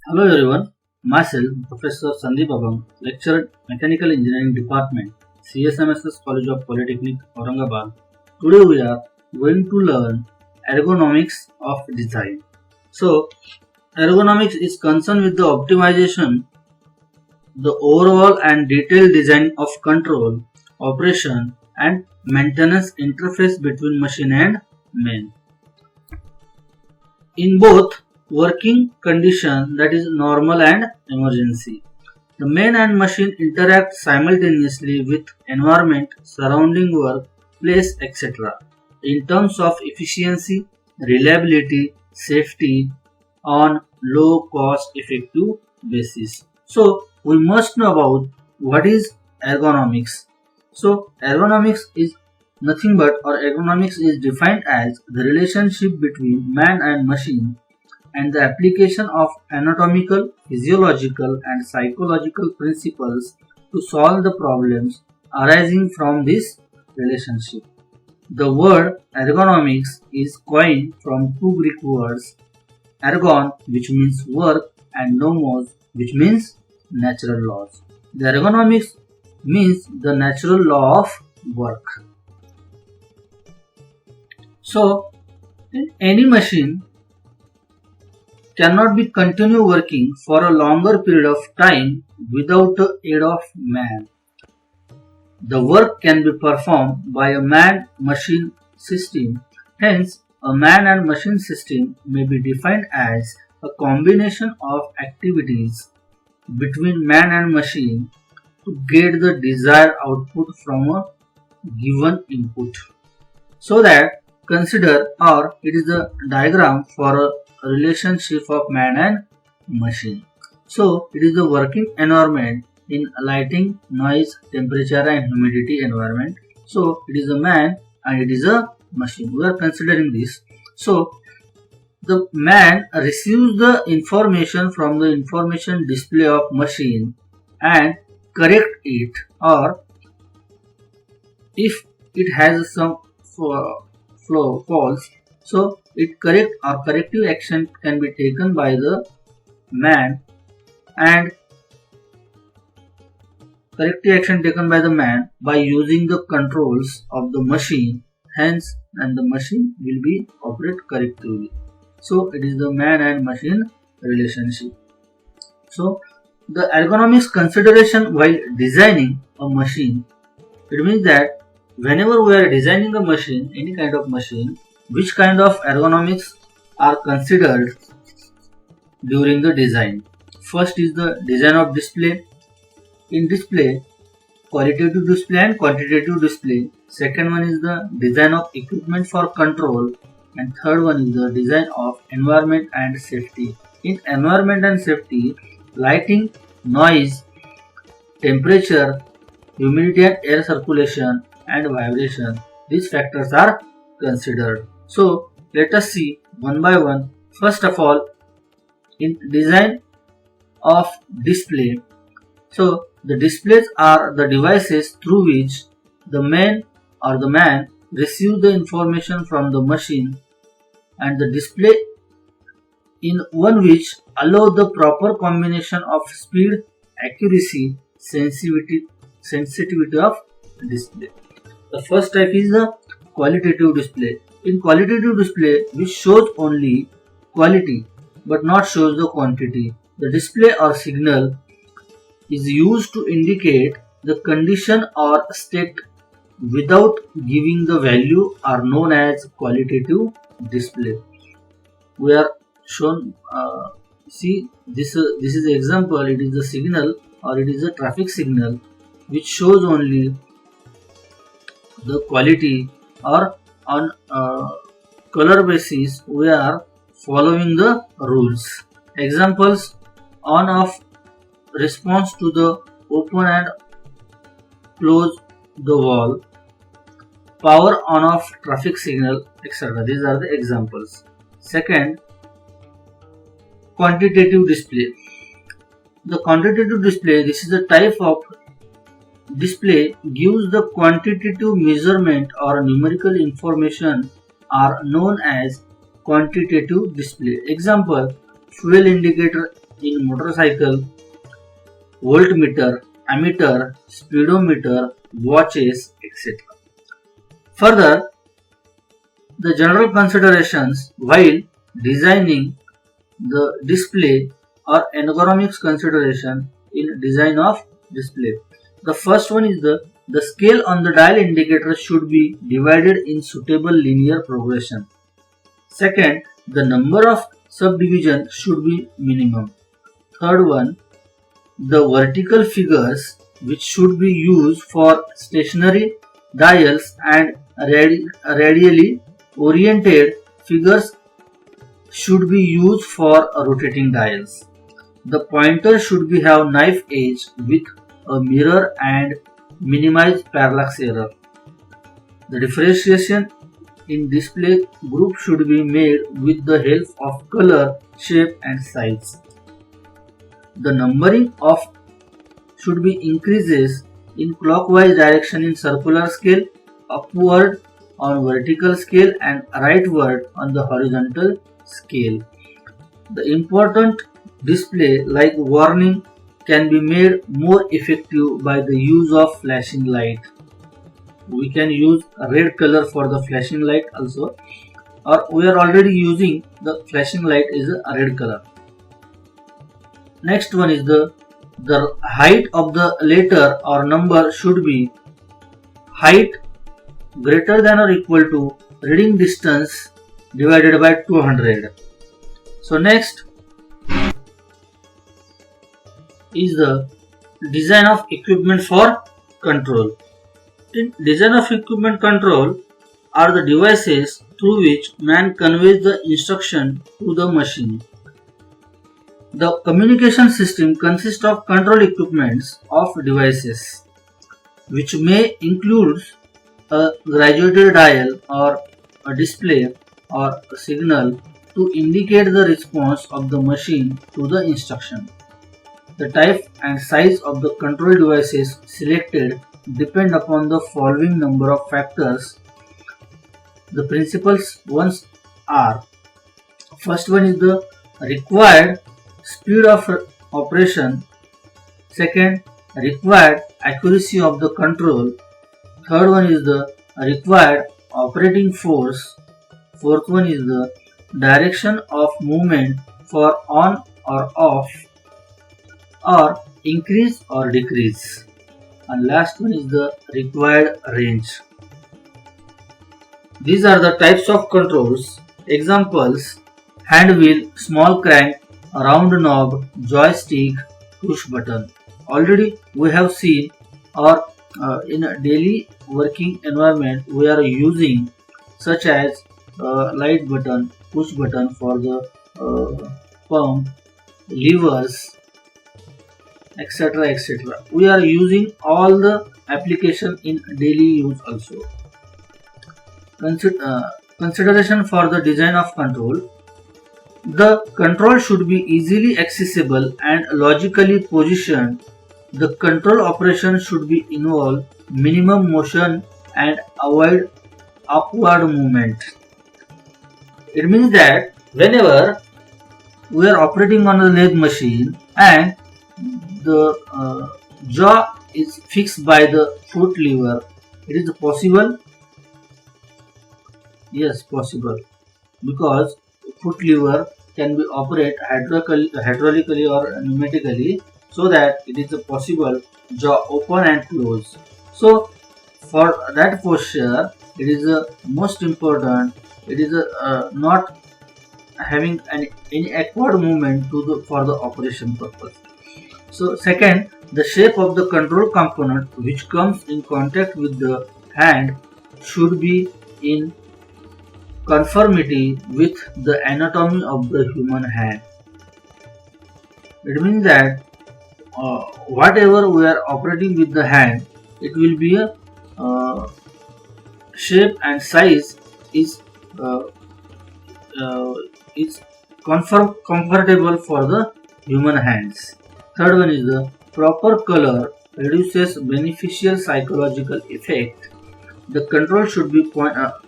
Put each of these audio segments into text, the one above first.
Hello everyone, myself Professor Sandeep Abang, lecturer Mechanical Engineering Department, CSMSS College of Polytechnic, Aurangabad. Today we are going to learn ergonomics of design. So, ergonomics is concerned with the optimization, the overall and detailed design of control, operation and maintenance interface between machine and man. In both working condition, that is normal and emergency, the man and machine interact simultaneously with environment, surrounding work, place, etc. in terms of efficiency, reliability, safety on low cost effective basis. So we must know about what is ergonomics. So ergonomics is nothing but, or ergonomics is defined as the relationship between man and machine and the application of anatomical, physiological and psychological principles to solve the problems arising from this relationship. The word ergonomics is coined from two Greek words, ergon, which means work, and nomos, which means natural laws. The ergonomics means the natural law of work. So, in any machine cannot be continue working for a longer period of time without the aid of man. The work can be performed by a man-machine system. Hence, a man and machine system may be defined as a combination of activities between man and machine to get the desired output from a given input. So that consider, or it is a diagram for a relationship of man and machine. So it is the working environment in lighting, noise, temperature and humidity environment. So it is a man and it is a machine. We are considering this. So the man receives the information from the information display of machine and correct it, or if it has some flow false, so it correct or corrective action can be taken by the man, and corrective action taken by the man by using the controls of the machine, hence and the machine will be operate correctly. So it is the man and machine relationship. So the ergonomics consideration while designing a machine, it means that whenever we are designing a machine, any kind of machine, which kind of ergonomics are considered during the design. First is the design of display. In display, qualitative display and quantitative display. Second one is the design of equipment for control, and third one is the design of environment and safety. In environment and safety, lighting, noise, temperature, humidity and air circulation and vibration, these factors are considered. So let us see one by one. First of all, in design of display, so the displays are the devices through which the man or the man receives the information from the machine, and the display in one which allow the proper combination of speed, accuracy, sensitivity of display. The first type is the qualitative display. In qualitative display, which shows only quality but not shows the quantity. The display or signal is used to indicate the condition or state without giving the value are known as qualitative display. We are shown, see this is the example. It is the signal or it is a traffic signal which shows only the quality, or on color basis we are following the rules. Examples: on off response to the open and close the wall, power on off traffic signal, etc. These are the examples. Second, quantitative display. The quantitative display, this is a type of display gives the quantitative measurement or numerical information are known as quantitative display. Example: fuel indicator in motorcycle, voltmeter, ammeter, speedometer, watches, etc. Further, the general considerations while designing the display or ergonomics consideration in design of display. The first one is the scale on the dial indicator should be divided in suitable linear progression. Second, the number of subdivisions should be minimum. Third one, the vertical figures which should be used for stationary dials and radially oriented figures should be used for rotating dials. The pointer should be have knife edge with a mirror and minimize parallax error. The differentiation in display group should be made with the help of color, shape and size. The numbering of should be increases in clockwise direction in circular scale, upward on vertical scale and rightward on the horizontal scale. The important display like warning can be made more effective by the use of flashing light. We can use a red color for the flashing light also, or we are already using the flashing light is a red color. Next one is the height of the letter or number should be height greater than or equal to reading distance divided by 200. So next is the design of equipment for control. In design of equipment control are the devices through which man conveys the instruction to the machine. The communication system consists of control equipments of devices, which may include a graduated dial or a display or a signal to indicate the response of the machine to the instruction. The type and size of the control devices selected depend upon the following number of factors. The principles ones are: first one is the required speed of operation, second required accuracy of the control, third one is the required operating force, fourth one is the direction of movement for on or off or increase or decrease, and last one is the required range. These are the types of controls. Examples: hand wheel, small crank, round knob, joystick, push button. Already we have seen, or in a daily working environment we are using, such as light button, push button for the pump, levers, etc., etc. We are using all the application in daily use also. Consideration for the design of control. The control should be easily accessible and logically positioned. The control operation should be involve minimum motion and avoid upward movement. It means that whenever we are operating on a lathe machine and the jaw is fixed by the foot lever, it is possible? Yes, possible, because foot lever can be operated hydraulically or pneumatically, so that it is possible jaw open and close. So for that posture, it is most important. It is not having any awkward movement for the operation purpose. So second, the shape of the control component which comes in contact with the hand should be in conformity with the anatomy of the human hand. It means that whatever we are operating with the hand, it will be a shape and size is comfortable for the human hands. Third one is the proper color reduces beneficial psychological effect. The control should be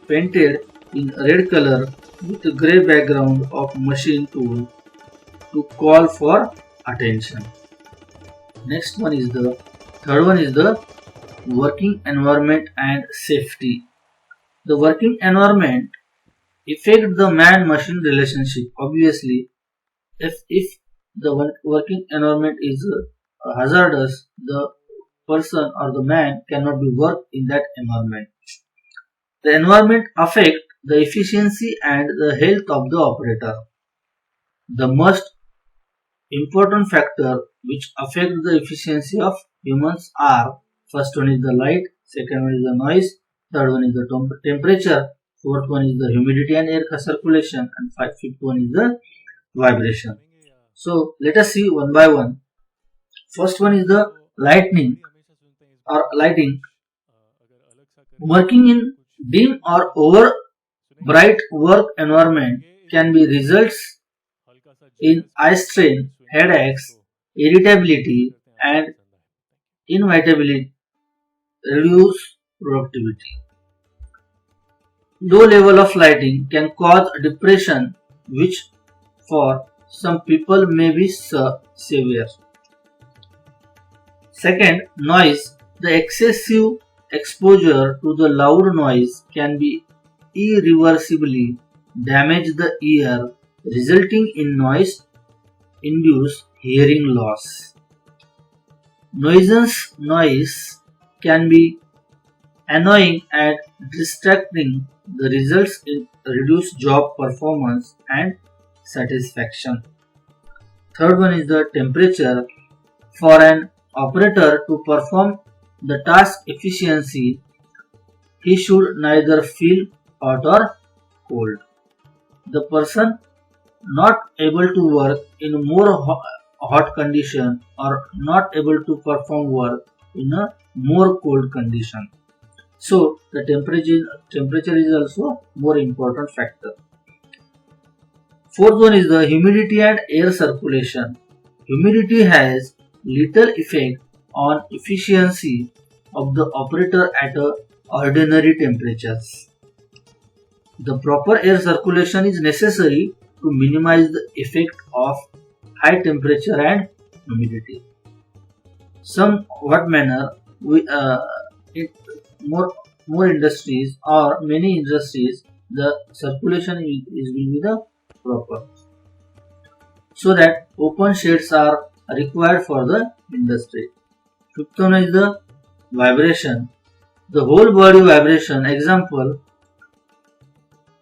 painted in red color with a grey background of machine tool. to call for attention. Next one is the third one is the working environment and safety. The working environment affect the man-machine relationship. Obviously, if the working environment is hazardous, the person or the man cannot be worked in that environment. The environment affect the efficiency and the health of the operator. The most important factor which affect the efficiency of humans are: first one is the light, second one is the noise, third one is the temperature, fourth one is the humidity and air circulation, and fifth one is the vibration. So let us see one by one. First one is the lighting or lighting. Working in dim or over bright work environment can be results in eye strain, headaches, irritability, and inevitability reduce productivity. Low level of lighting can cause depression, which for some people may be severe. Second, noise. The excessive exposure to the loud noise can be irreversibly damage the ear, resulting in noise-induced hearing loss. Noise can be annoying and distracting, the results in reduced job performance and satisfaction. Third one is the temperature. For an operator to perform the task efficiency, he should neither feel hot or cold. The person not able to work in more hot condition or not able to perform work in a more cold condition. So the temperature is also more important factor. Fourth one is the humidity and air circulation. Humidity has little effect on efficiency of the operator at ordinary temperatures. The proper air circulation is necessary to minimize the effect of high temperature and humidity. Somewhat manner, in more industries or many industries, the circulation will be the proper, so that open shades are required for the industry. Fifth one is the vibration. The whole body vibration, example,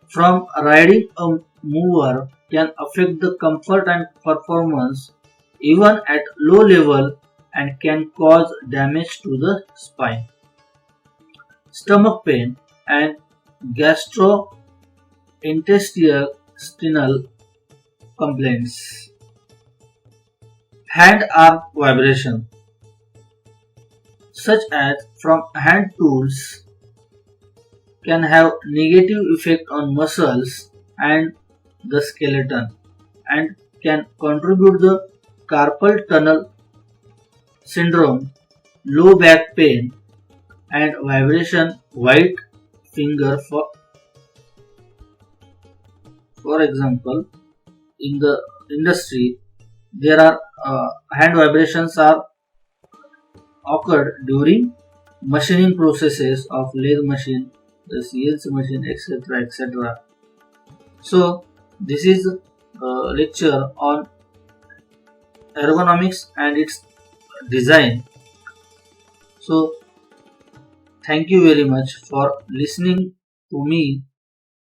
from riding a mover can affect the comfort and performance even at low level and can cause damage to the spine. Stomach pain and gastrointestinal complaints. Hand arm vibration, such as from hand tools, can have negative effect on muscles and the skeleton and can contribute the carpal tunnel syndrome, low back pain, and vibration white finger. For example, in the industry, there are hand vibrations are occurred during machining processes of lathe machine, the CNC machine, etc., etc. So this is a lecture on ergonomics and its design. So thank you very much for listening to me